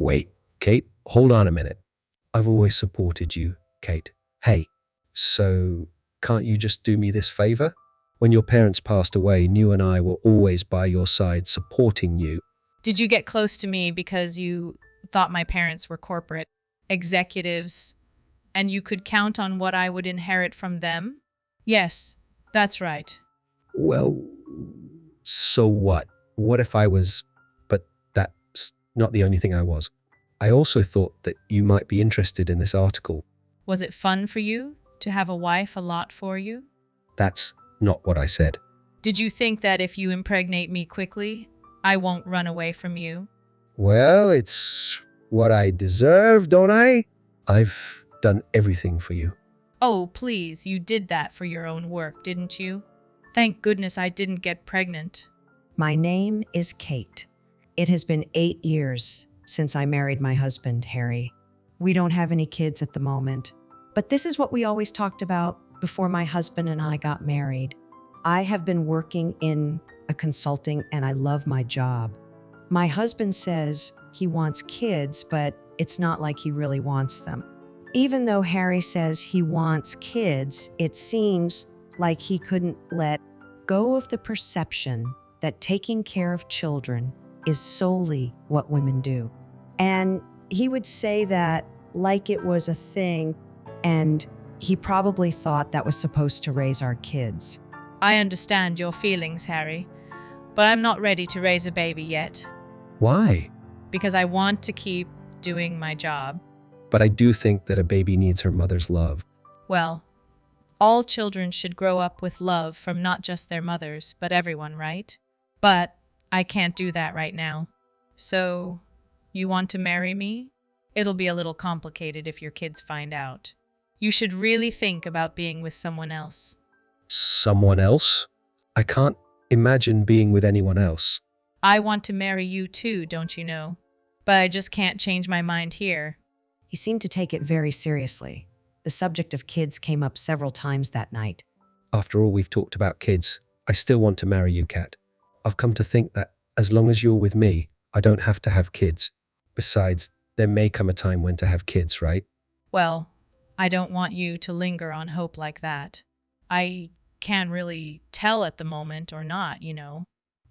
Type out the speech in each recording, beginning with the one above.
Wait, Kate, hold on a minute. I've always supported you, Kate. Hey, so can't you just do me this favor? When your parents passed away, New and I were always by your side supporting you. Did you get close to me because you thought my parents were corporate executives and you could count on what I would inherit from them? Yes, that's right. Well, so what? What if I was? But that's not the only thing I was. I also thought that you might be interested in this article. Was it fun for you to have a wife a lot for you? That's not what I said. Did you think that if you impregnate me quickly, I won't run away from you? Well, it's what I deserve, don't I? I've done everything for you. Oh, please, you did that for your own work, didn't you? Thank goodness I didn't get pregnant. My name is Kate. It has been 8 years since I married my husband, Harry. We don't have any kids at the moment, but this is what we always talked about before my husband and I got married. I have been working in a consulting and I love my job. My husband says he wants kids, but it's not like he really wants them. Even though Harry says he wants kids, it seems like he couldn't let go of the perception that taking care of children is solely what women do. And he would say that like it was a thing, and he probably thought that was supposed to raise our kids. I understand your feelings, Harry, but I'm not ready to raise a baby yet Why? because I want to keep doing my job. But I do think that a baby needs her mother's love. Well, all children should grow up with love from not just their mothers, but everyone, right? But I can't do that right now. So, you want to marry me? It'll be a little complicated if your kids find out. You should really think about being with someone else. Someone else? I can't imagine being with anyone else. I want to marry you too, don't you know? But I just can't change my mind here. He seemed to take it very seriously. The subject of kids came up several times that night. After all we've talked about kids, I still want to marry you, Kat. I've come to think that as long as you're with me, I don't have to have kids. Besides, there may come a time when to have kids, right? Well, I don't want you to linger on hope like that. I can't really tell at the moment or not, you know.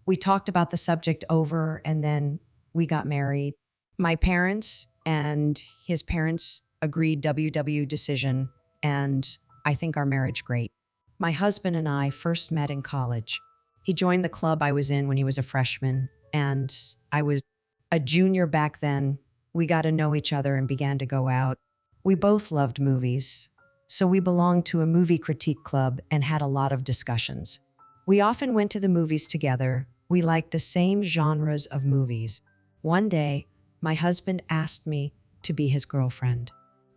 We talked about the subject over and then we got married. My parents and his parents agreed WW decision, and I think our marriage great. My husband and I first met in college. He joined the club I was in when he was a freshman, and I was a junior back then. We got to know each other and began to go out. We both loved movies, so we belonged to a movie critique club and had a lot of discussions. We often went to the movies together. We liked the same genres of movies. One day, my husband asked me to be his girlfriend.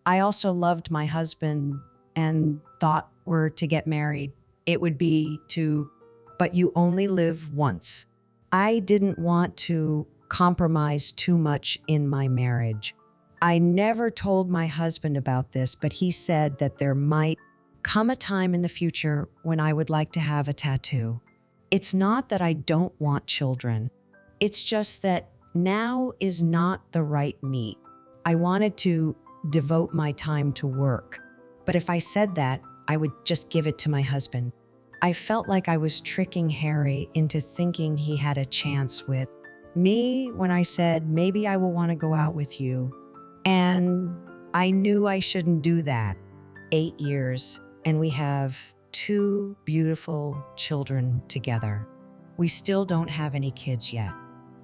I also loved my husband and thought were to get married, it would be to, but you only live once. I didn't want to compromise too much in my marriage. I never told my husband about this, but he said that there might come a time in the future when I would like to have a tattoo. It's not that I don't want children. It's just that now is not the right me. I wanted to devote my time to work, but if I said that, I would just give it to my husband. I felt like I was tricking Harry into thinking he had a chance with me when I said, maybe I will want to go out with you. And I knew I shouldn't do that. 8 years, and we have 2 beautiful children together. We still don't have any kids yet.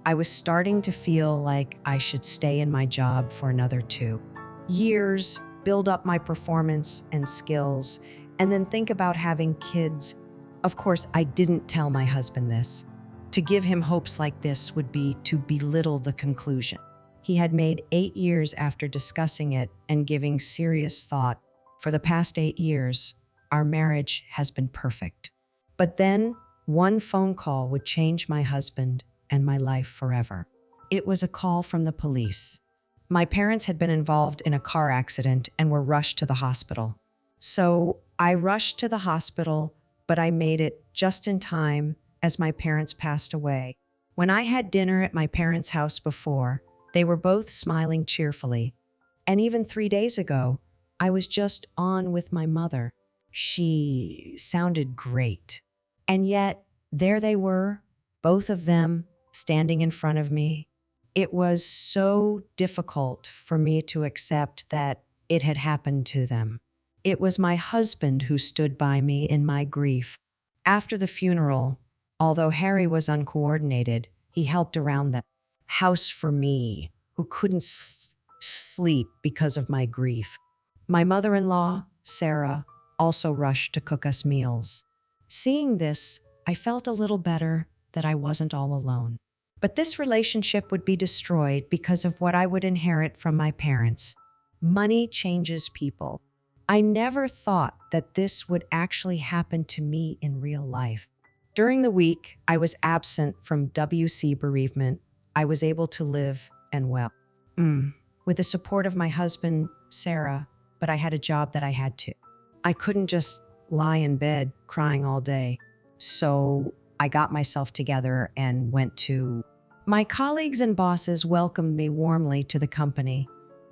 I was starting to feel like I should stay in my job for another 2 years, build up my performance and skills, and then think about having kids. Of course, I didn't tell my husband this. To give him hopes like this would be to belittle the conclusion. He had made 8 years after discussing it and giving serious thought. For the past 8 years, our marriage has been perfect. But then, one phone call would change my husband and my life forever. It was a call from the police. My parents had been involved in a car accident and were rushed to the hospital. So I rushed to the hospital, but I made it just in time as my parents passed away. When I had dinner at my parents' house before, They were both smiling cheerfully. And even 3 days ago, I was just on with my mother. She sounded great. And yet, there they were, both of them standing in front of me. It was so difficult for me to accept that it had happened to them. It was my husband who stood by me in my grief. After the funeral, although Harry was uncoordinated, he helped around the house for me, who couldn't sleep because of my grief. My mother-in-law, Sarah, also rushed to cook us meals. Seeing this, I felt a little better that I wasn't all alone. But this relationship would be destroyed because of what I would inherit from my parents. Money changes people. I never thought that this would actually happen to me in real life. During the week I was absent from WC bereavement, I was able to live and well. With the support of my husband, Sarah, but I had a job that I had to. I couldn't just lie in bed crying all day. So I got myself together and went to. My colleagues and bosses welcomed me warmly to the company.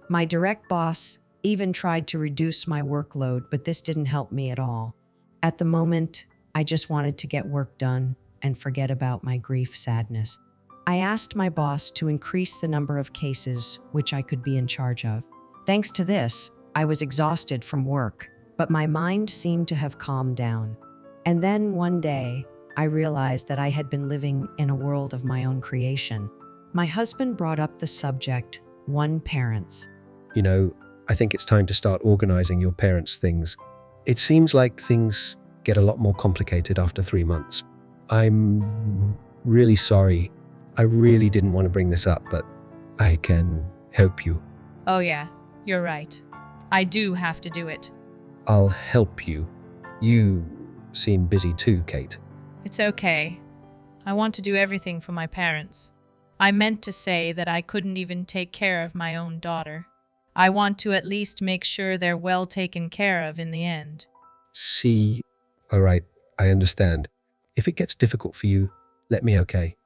My direct boss even tried to reduce my workload, but this didn't help me at all. At the moment, I just wanted to get work done and forget about my grief sadness. I asked my boss to increase the number of cases which I could be in charge of. Thanks to this, I was exhausted from work, but my mind seemed to have calmed down. And then one day, I realized that I had been living in a world of my own creation. My husband brought up the subject, one parents. You know, I think it's time to start organizing your parents' things. It seems like things get a lot more complicated after 3 months. I'm really sorry. I really didn't want to bring this up, but I can help you. Oh yeah, you're right. I do have to do it. I'll help you. You seem busy too, Kate. It's okay. I want to do everything for my parents. I meant to say that I couldn't even take care of my own daughter. I want to at least make sure they're well taken care of in the end. See, all right, I understand. If it gets difficult for you, let me, okay?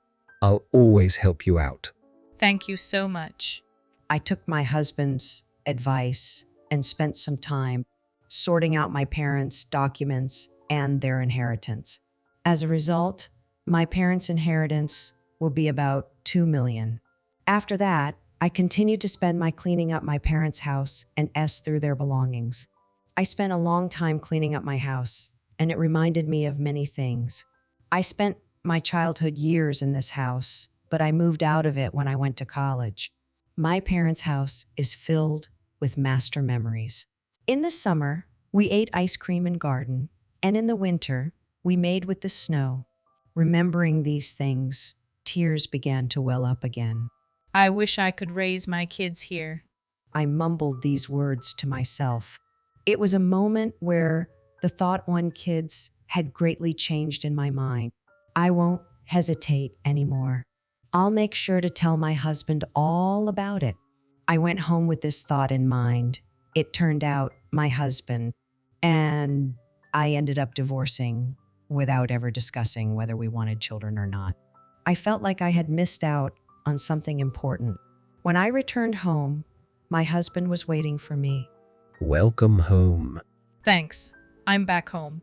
I'll always help you out. Thank you so much. I took my husband's advice and spent some time sorting out my parents' documents and their inheritance. As a result, my parents' inheritance will be about $2 million. After that, I continued to spend my cleaning up my parents' house and through their belongings. I spent a long time cleaning up my house, and it reminded me of many things. I spent my childhood years in this house, but I moved out of it when I went to college. My parents' house is filled with master memories. In the summer, we ate ice cream and garden, and in the winter, we made with the snow. Remembering these things, tears began to well up again. I wish I could raise my kids here. I mumbled these words to myself. It was a moment where the thought on kids had greatly changed in my mind. I won't hesitate anymore. I'll make sure to tell my husband all about it. I went home with this thought in mind. It turned out my husband and I ended up divorcing without ever discussing whether we wanted children or not. I felt like I had missed out on something important. When I returned home, my husband was waiting for me. Welcome home. Thanks. I'm back home.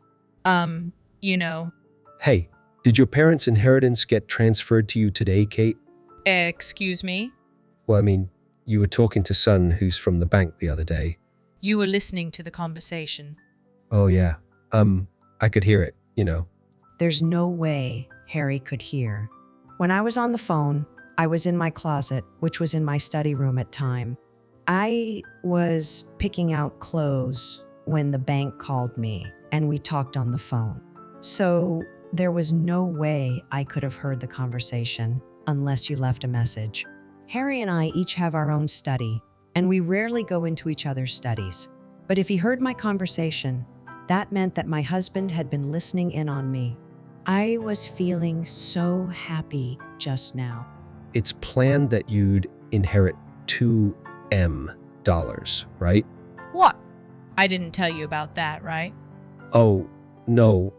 You know. Hey, did your parents' inheritance get transferred to you today, Kate? Excuse me? Well, I mean, you were talking to Son, who's from the bank the other day. You were listening to the conversation. Oh, yeah. I could hear it, you know. There's no way Harry could hear. When I was on the phone, I was in my closet, which was in my study room at time. I was picking out clothes when the bank called me and we talked on the phone. So there was no way I could have heard the conversation unless you left a message. Harry and I each have our own study, and we rarely go into each other's studies. But if he heard my conversation, that meant that my husband had been listening in on me. I was feeling so happy just now. It's planned that you'd inherit $2 million, right? What? I didn't tell you about that, right? Oh, no.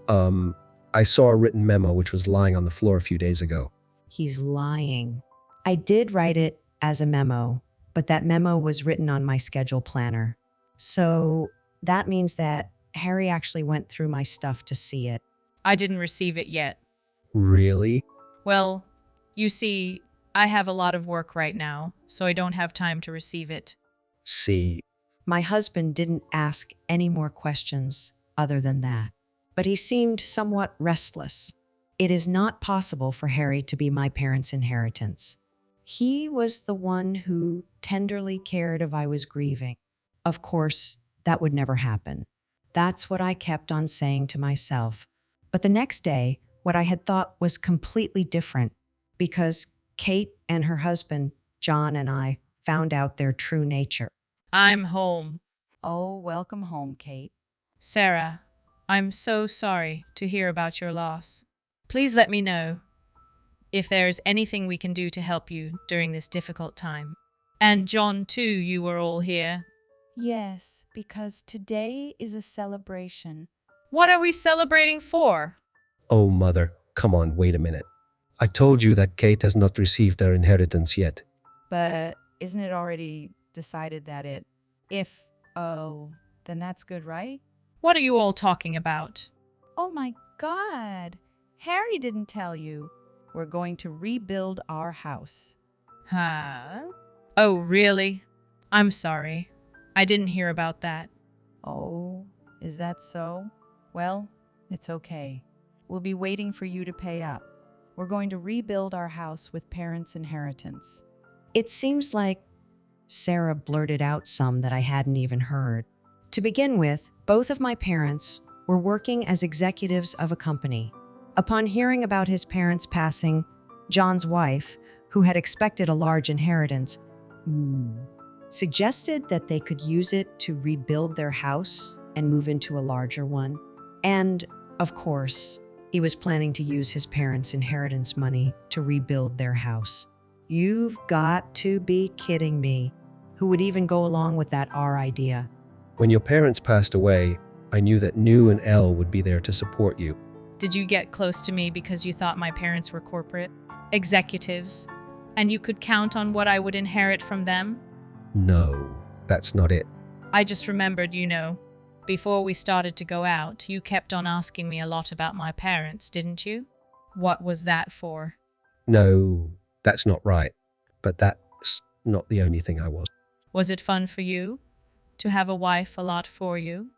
I saw a written memo which was lying on the floor a few days ago. He's lying. I did write it as a memo, but that memo was written on my schedule planner. So that means that Harry actually went through my stuff to see it. I didn't receive it yet. Really? Well, you see, I have a lot of work right now, so I don't have time to receive it. See, My husband didn't ask any more questions other than that, but he seemed somewhat restless. It is not possible for Harry to be my parents' inheritance. He was the one who tenderly cared if I was grieving. Of course, that would never happen. That's what I kept on saying to myself. But the next day, what I had thought was completely different because Kate and her husband, John, and I found out their true nature. I'm home. Oh, welcome home, Kate. Sarah, I'm so sorry to hear about your loss. Please let me know if there's anything we can do to help you during this difficult time. And John, too, you were all here. Yes, because today is a celebration. What are we celebrating for? oh mother, come on, wait a minute. I told you that Kate has not received her inheritance yet. But isn't it already decided that oh, then that's good, right? What are you all talking about? Oh my God. Harry didn't tell you. We're going to rebuild our house. Huh? Oh, really? I'm sorry. I didn't hear about that. Oh, is that so? Well, it's okay. We'll be waiting for you to pay up. We're going to rebuild our house with parents' inheritance. It seems like Sarah blurted out some that I hadn't even heard. To begin with, both of my parents were working as executives of a company. Upon hearing about his parents' passing, John's wife, who had expected a large inheritance, suggested that they could use it to rebuild their house and move into a larger one. And, of course, he was planning to use his parents' inheritance money to rebuild their house. You've got to be kidding me. Who would even go along with that our idea? When your parents passed away, I knew that New and Elle would be there to support you. Did you get close to me because you thought my parents were corporate executives and you could count on what I would inherit from them? No, that's not it. I just remembered, before we started to go out, you kept on asking me a lot about my parents, didn't you? What was that for? No, that's not right. But that's not the only thing I was. Was it fun for you to have a wife a lot for you?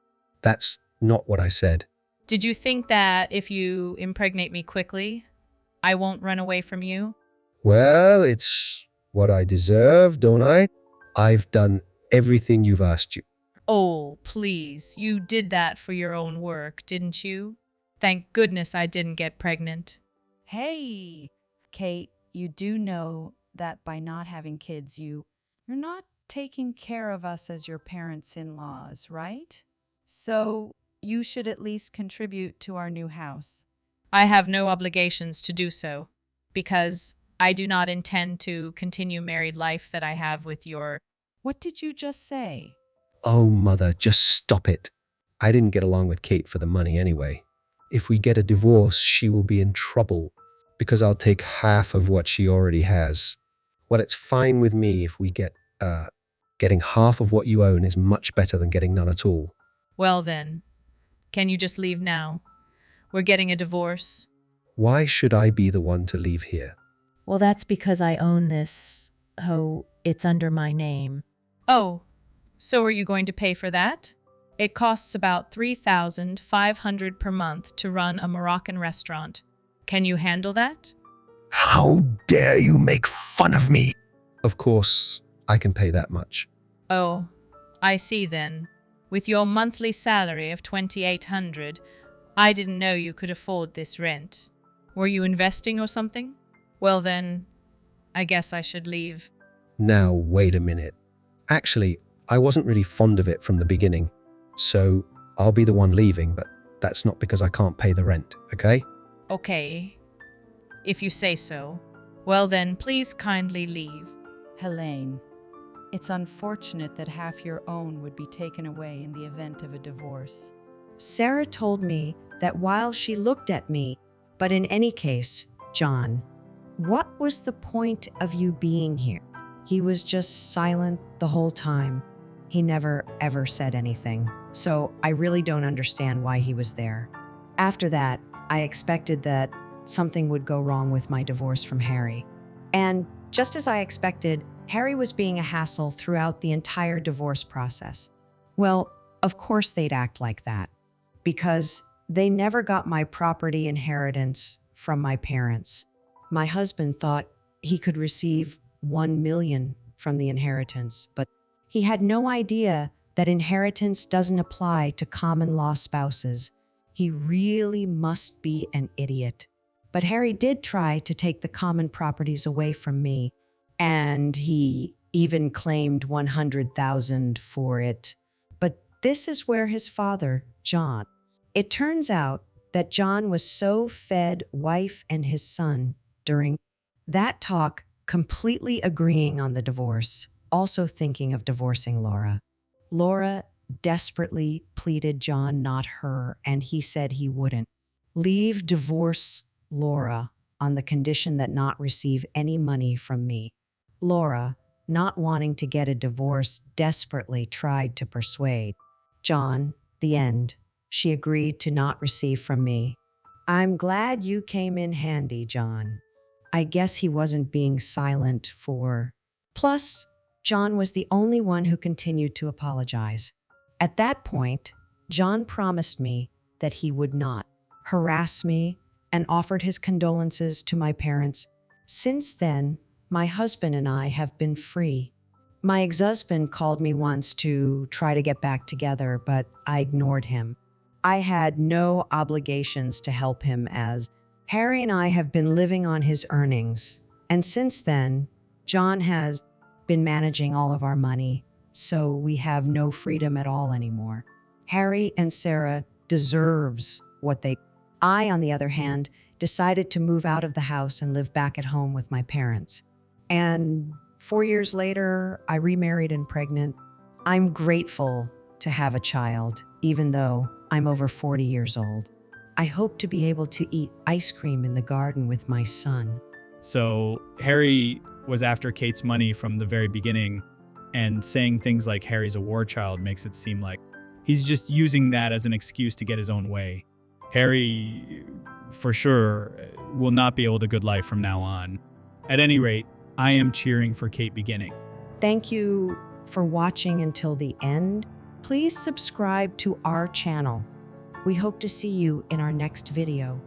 That's not what I said. Did you think that if you impregnate me quickly, I won't run away from you? Well, it's what I deserve, don't I? I've done everything you've asked you. Oh, please, you did that for your own work, didn't you? Thank goodness I didn't get pregnant. Hey, Kate, you do know that by not having kids, you're not taking care of us as your parents-in-laws, right? So you should at least contribute to our new house. I have no obligations to do so, because I do not intend to continue married life that I have with your... What did you just say? Oh, mother, just stop it. I didn't get along with Kate for the money anyway. If we get a divorce, she will be in trouble because I'll take half of what she already has. Well, it's fine with me if we getting half of what you own is much better than getting none at all. Well then, can you just leave now? We're getting a divorce. Why should I be the one to leave here? Well, that's because I own this. Oh, it's under my name. Oh, so are you going to pay for that? It costs about $3,500 per month to run a Moroccan restaurant. Can you handle that? How dare you make fun of me? Of course, I can pay that much. Oh, I see then. With your monthly salary of $2,800, I didn't know you could afford this rent. Were you investing or something? Well then, I guess I should leave. Now, wait a minute. Actually, I wasn't really fond of it from the beginning. So, I'll be the one leaving, but that's not because I can't pay the rent, okay? Okay, if you say so. Well then, please kindly leave. Helene, it's unfortunate that half your own would be taken away in the event of a divorce. Sarah told me that while she looked at me, but in any case, John, what was the point of you being here? He was just silent the whole time. He never ever said anything. So I really don't understand why he was there. After that, I expected that something would go wrong with my divorce from Harry. And just as I expected, Harry was being a hassle throughout the entire divorce process. Well, of course they'd act like that, because they never got my property inheritance from my parents. My husband thought he could receive 1 million from the inheritance, but he had no idea that inheritance doesn't apply to common law spouses. He really must be an idiot. But Harry did try to take the common properties away from me, and he even claimed 100,000 for it. But this is where his father, John. It turns out that John was so fed wife and his son during that talk, completely agreeing on the divorce, also thinking of divorcing Laura. Laura desperately pleaded John, not her, and he said he wouldn't. Leave, divorce Laura on the condition that not receive any money from me. Laura, not wanting to get a divorce, desperately tried to persuade John. The end. She agreed to not receive from me. I'm glad you came in handy, John. I guess he wasn't being silent for. Plus, John was the only one who continued to apologize. At that point, John promised me that he would not harass me and offered his condolences to my parents. Since then, my husband and I have been free. My ex-husband called me once to try to get back together, but I ignored him. I had no obligations to help him, as Harry and I have been living on his earnings. And since then, John has been managing all of our money, so we have no freedom at all anymore. Harry and Sarah deserves what they. I, on the other hand, decided to move out of the house and live back at home with my parents. And 4 years later, I remarried and pregnant. I'm grateful to have a child, even though I'm over 40 years old. I hope to be able to eat ice cream in the garden with my son. So Harry was after Kate's money from the very beginning, and saying things like Harry's a war child makes it seem like he's just using that as an excuse to get his own way. Harry, for sure, will not be able to good life from now on. At any rate, I am cheering for Kate beginning. Thank you for watching until the end. Please subscribe to our channel. We hope to see you in our next video.